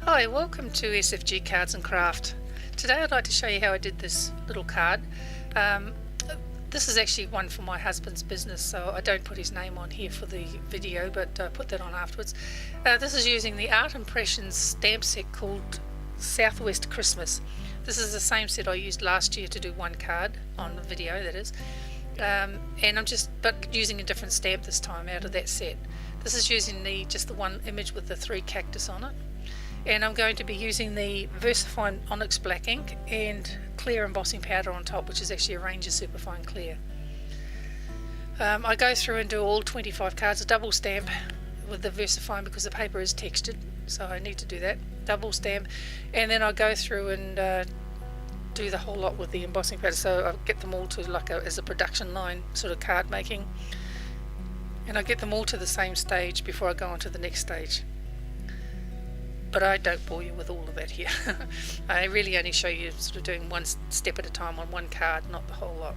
Hi, welcome to SFG Cards and Craft. Today I'd like to show you how I did this little card. This is actually one for my husband's business, so I don't put his name on here for the video, but put that on afterwards. This is using the Art Impressions stamp set called Southwest Christmas. This is the same set I used last year to do one card on the video, that is. And I'm but using a different stamp this time out of that set. This is using just the one image with the 3 cactus on it. And I'm going to be using the VersaFine Onyx Black Ink and clear embossing powder on top, which is actually a Ranger Superfine Clear. I go through and do all 25 cards, a double stamp with the VersaFine because the paper is textured, so I need to do that, double stamp, and then I go through and do the whole lot with the embossing powder, so I get them all to as a production line sort of card making, and I get them all to the same stage before I go on to the next stage. But I don't bore you with all of that here. I really only show you sort of doing one step at a time on one card, not the whole lot.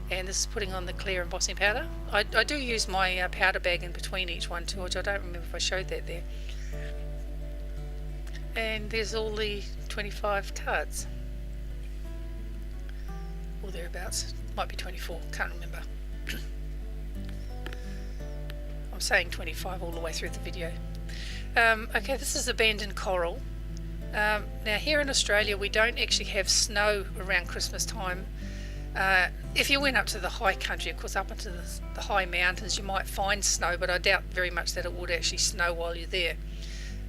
And this is putting on the clear embossing powder. I do use my powder bag in between each one too, which I don't remember if I showed that there. And there's all the 25 cards. Or thereabouts. Might be 24, can't remember. I'm saying 25 all the way through the video. Okay, this is Abandoned Coral. Now here in Australia we don't actually have snow around Christmas time. If you went up to the high country, of course up into the high mountains, you might find snow, but I doubt very much that it would actually snow while you're there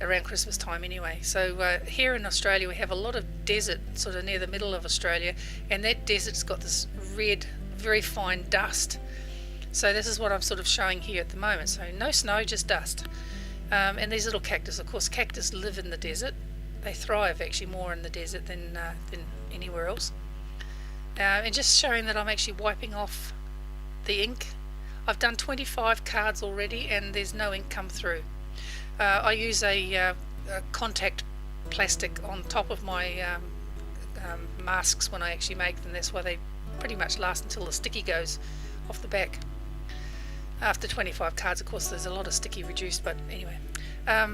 around Christmas time anyway. So here in Australia we have a lot of desert sort of near the middle of Australia, and that desert's got this red, very fine dust. So this is what I'm sort of showing here at the moment. So no snow, just dust. And these little cactus, of course, cactus live in the desert. They thrive actually more in the desert than anywhere else. And just showing that I'm actually wiping off the ink. I've done 25 cards already and there's no ink come through. I use a contact plastic on top of my masks when I actually make them. That's why they pretty much last until the sticky goes off the back. After 25 cards, of course, there's a lot of sticky reduced, but anyway.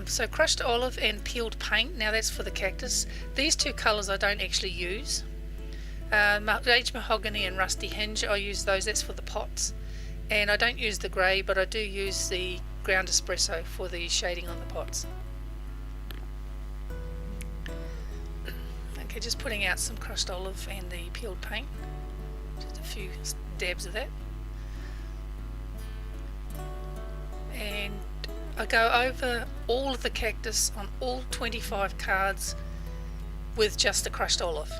So crushed olive and peeled paint. Now that's for the cactus. These two colours I don't actually use. Aged mahogany and rusty hinge, I use those. That's for the pots. And I don't use the grey, but I do use the ground espresso for the shading on the pots. Okay, just putting out some crushed olive and the peeled paint. Just a few dabs of that. And I go over all of the cactus on all 25 cards with just the crushed olive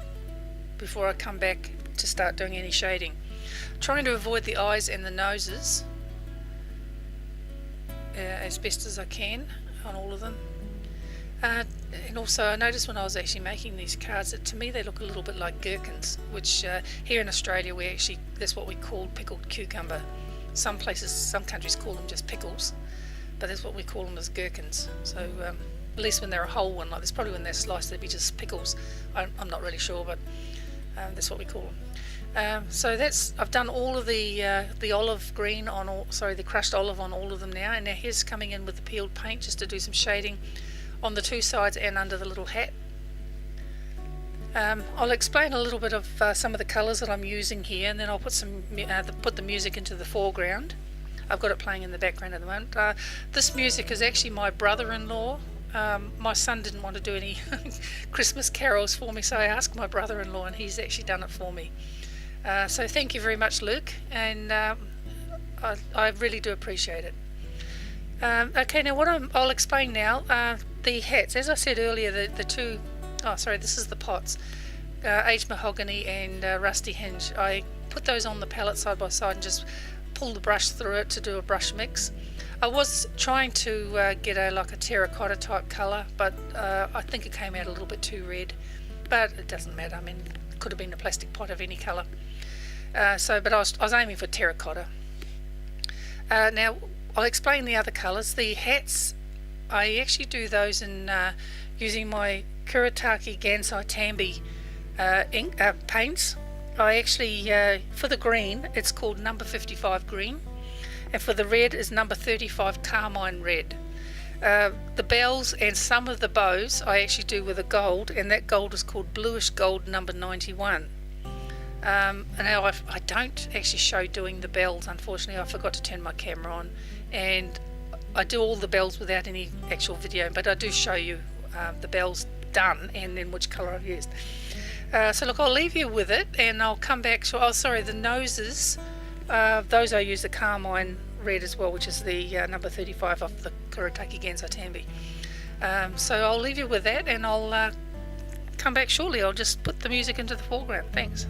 before I come back to start doing any shading. Trying to avoid the eyes and the noses as best as I can on all of them. And also I noticed when I was actually making these cards that to me they look a little bit like gherkins, which here in Australia that's what we call pickled cucumber. Some places, some countries call them just pickles, but that's what we call them as gherkins. So at least when they're a whole one like this, probably when they're sliced they'd be just pickles. I'm not really sure, but that's what we call them. So I've done all of the olive green on the crushed olive on all of them now, and now here's coming in with the peeled paint just to do some shading on the two sides and under the little hat. I'll explain a little bit of some of the colours that I'm using here, and then I'll put the music into the foreground. I've got it playing in the background at the moment. This music is actually my brother-in-law. My son didn't want to do any Christmas carols for me, so I asked my brother-in-law and he's actually done it for me. So thank you very much, Luke, and I really do appreciate it. Okay, now I'll explain now. The hats, as I said earlier, this is the pots, aged mahogany and rusty hinge. I put those on the palette side by side and just pull the brush through it to do a brush mix. I was trying to get a terracotta type colour, but I think it came out a little bit too red, but it doesn't matter. I mean, it could have been a plastic pot of any colour. But I was aiming for terracotta. Now I'll explain the other colours. The hats, I actually do those in using my Kuretake Gansai Tambi paints. I actually, for the green, it's called number 55 green, and for the red is number 35 carmine red. The bells and some of the bows I actually do with a gold, and that gold is called bluish gold number 91. And now I don't actually show doing the bells, unfortunately. I forgot to turn my camera on, and I do all the bells without any actual video, but I do show you the bells done and then which colour I've used. So look, I'll leave you with it, and I'll come back. So, oh sorry, the noses, those I use the carmine red as well, which is the number 35 of the Kuretake Gansai Tambi. So I'll leave you with that, and I'll come back shortly. I'll just put the music into the foreground. Thanks.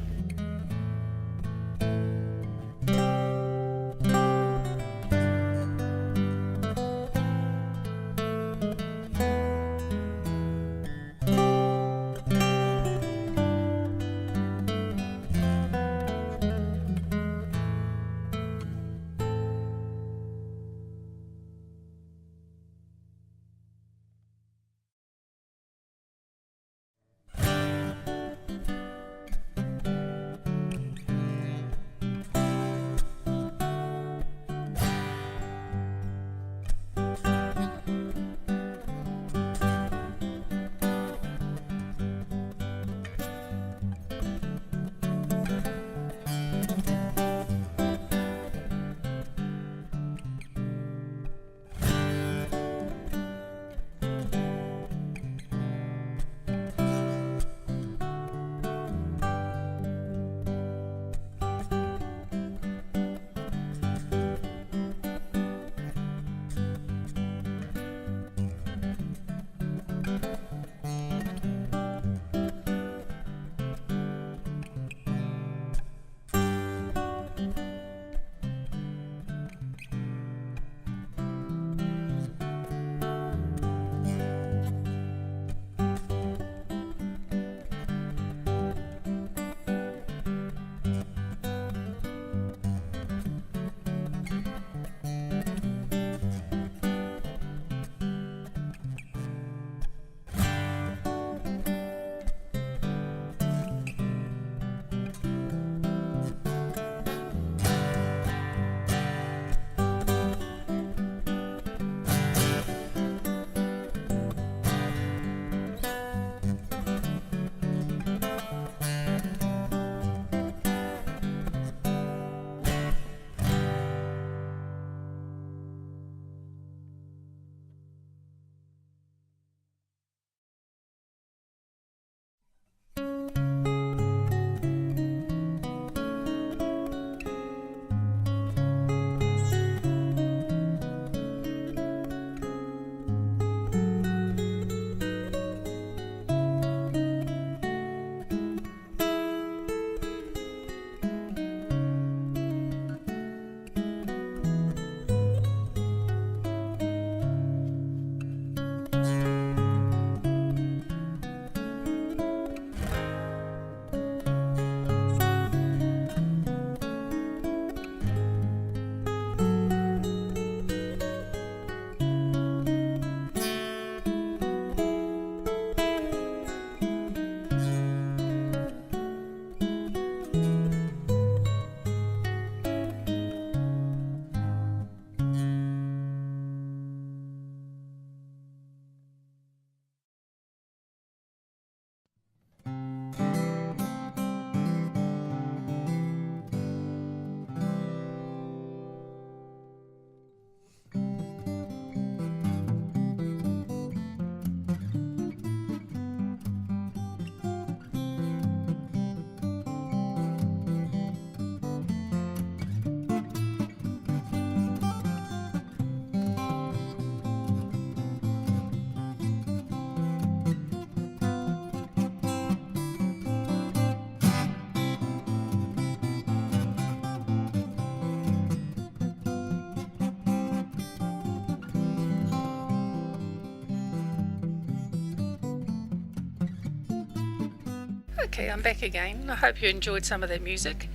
Okay, I'm back again. I hope you enjoyed some of that music.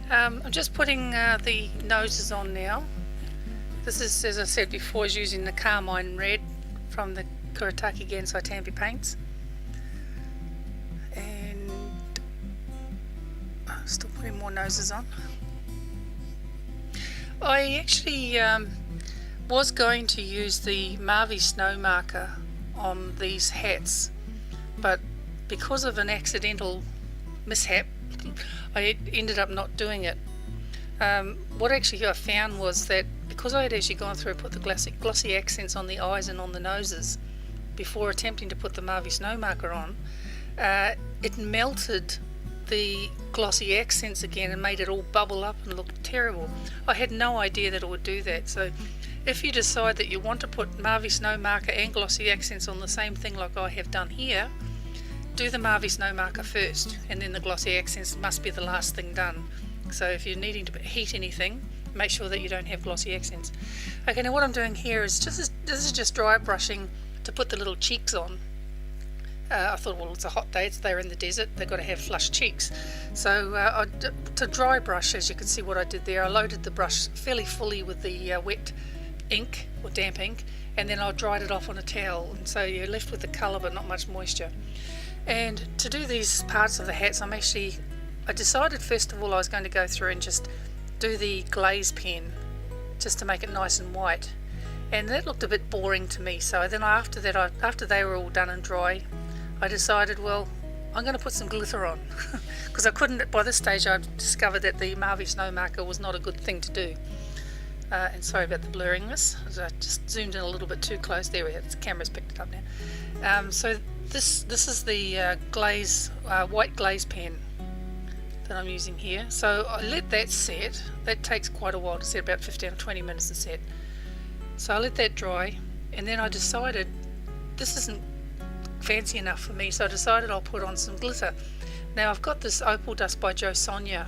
I'm just putting the noses on now. This is, as I said before, is using the carmine red from the Kuretake Gansai Tambi paints. And I'm still putting more noses on. I actually was going to use the Marvy snow marker on these hats, but because of an accidental mishap I ended up not doing it. What actually I found was that because I had actually gone through and put the glossy accents on the eyes and on the noses before attempting to put the Marvy snow marker on, it melted the glossy accents again and made it all bubble up and look terrible. I had no idea that it would do that. So if you decide that you want to put Marvy snow marker and glossy accents on the same thing like I have done here, do the Marvy snow marker first, and then the glossy accents must be the last thing done. So if you're needing to heat anything, make sure that you don't have glossy accents. Okay, now what I'm doing here is this is just dry brushing to put the little cheeks on. I thought, well, it's a hot day, they're in the desert, they've got to have flush cheeks. So to dry brush, as you can see what I did there, I loaded the brush fairly fully with the wet ink or damp ink, and then I dried it off on a towel, and so you're left with the colour but not much moisture. And to do these parts of the hats, I decided first of all I was going to go through and just do the glaze pen just to make it nice and white, and that looked a bit boring to me. So then after they were all done and dry, I decided, well, I'm going to put some glitter on because I couldn't, by this stage I discovered that the Marvy snow marker was not a good thing to do. And sorry about the blurriness, I just zoomed in a little bit too close. There we go, the camera's picked it up now. So this is the white glaze pen that I'm using here. So I let that set. That takes quite a while to set, about 15 or 20 minutes to set. So I let that dry, and then I decided this isn't fancy enough for me, so I decided I'll put on some glitter. Now I've got this opal dust by Jo Sonja,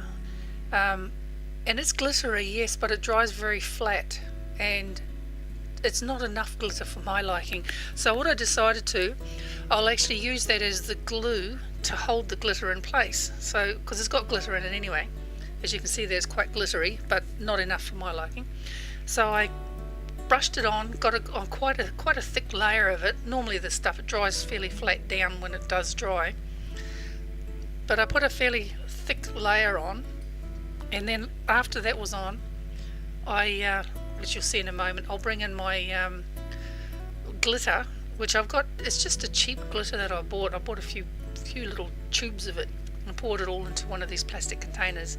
and it's glittery, yes, but it dries very flat, and it's not enough glitter for my liking. So what I decided I'll actually use that as the glue to hold the glitter in place. So because it's got glitter in it anyway, as you can see there, it's quite glittery, but not enough for my liking. So I brushed it on, got it on quite a thick layer of it. Normally this stuff, it dries fairly flat down when it does dry, but I put a fairly thick layer on, and then after that was on, which you'll see in a moment, I'll bring in my glitter, which I've got. It's just a cheap glitter that I bought. I bought a few little tubes of it and poured it all into one of these plastic containers,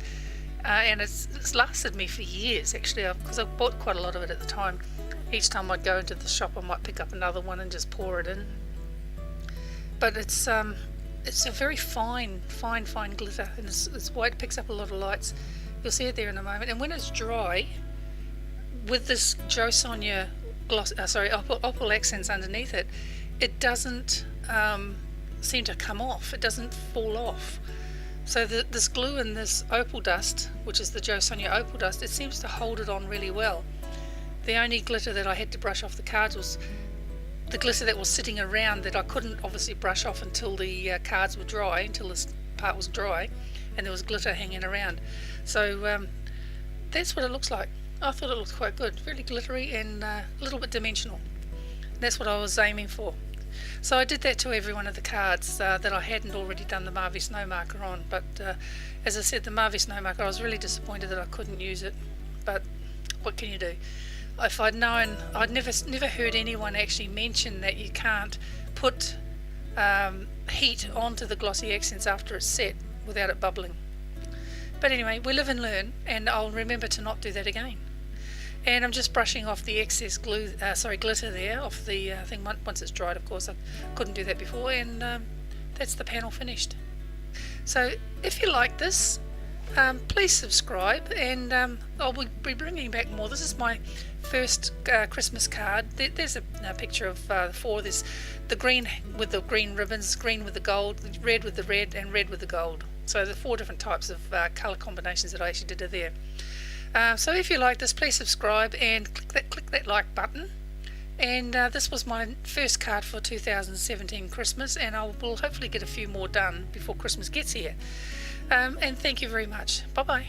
and it's lasted me for years actually, because I bought quite a lot of it at the time. Each time I'd go into the shop I might pick up another one and just pour it in, but it's a very fine glitter, and it's white, it picks up a lot of lights. You'll see it there in a moment, and when it's dry with this Jo Sonja opal accents underneath it, it doesn't seem to come off, it doesn't fall off. So this glue and this opal dust, which is the Jo Sonja opal dust, it seems to hold it on really well. The only glitter that I had to brush off the cards was the glitter that was sitting around that I couldn't obviously brush off until the cards were dry, until this part was dry, and there was glitter hanging around. So that's what it looks like. I thought it looked quite good, really glittery and a little bit dimensional. That's what I was aiming for. So I did that to every one of the cards that I hadn't already done the Marvy snow marker on, but as I said, the Marvy snow marker, I was really disappointed that I couldn't use it, but what can you do? If I'd known, I'd never heard anyone actually mention that you can't put heat onto the glossy accents after it's set without it bubbling. But anyway, we live and learn, and I'll remember to not do that again. And I'm just brushing off the excess glitter there off the thing once it's dried. Of course, I couldn't do that before, and that's the panel finished. So if you like this, please subscribe, and I'll be bringing back more. This is my first Christmas card. There's a picture of four. There's the green with the green ribbons, green with the gold, red with the red, and red with the gold. So the 4 different types of colour combinations that I actually did there. So if you like this, please subscribe and click that like button. And this was my first card for 2017 Christmas, and I will hopefully get a few more done before Christmas gets here. And thank you very much. Bye bye.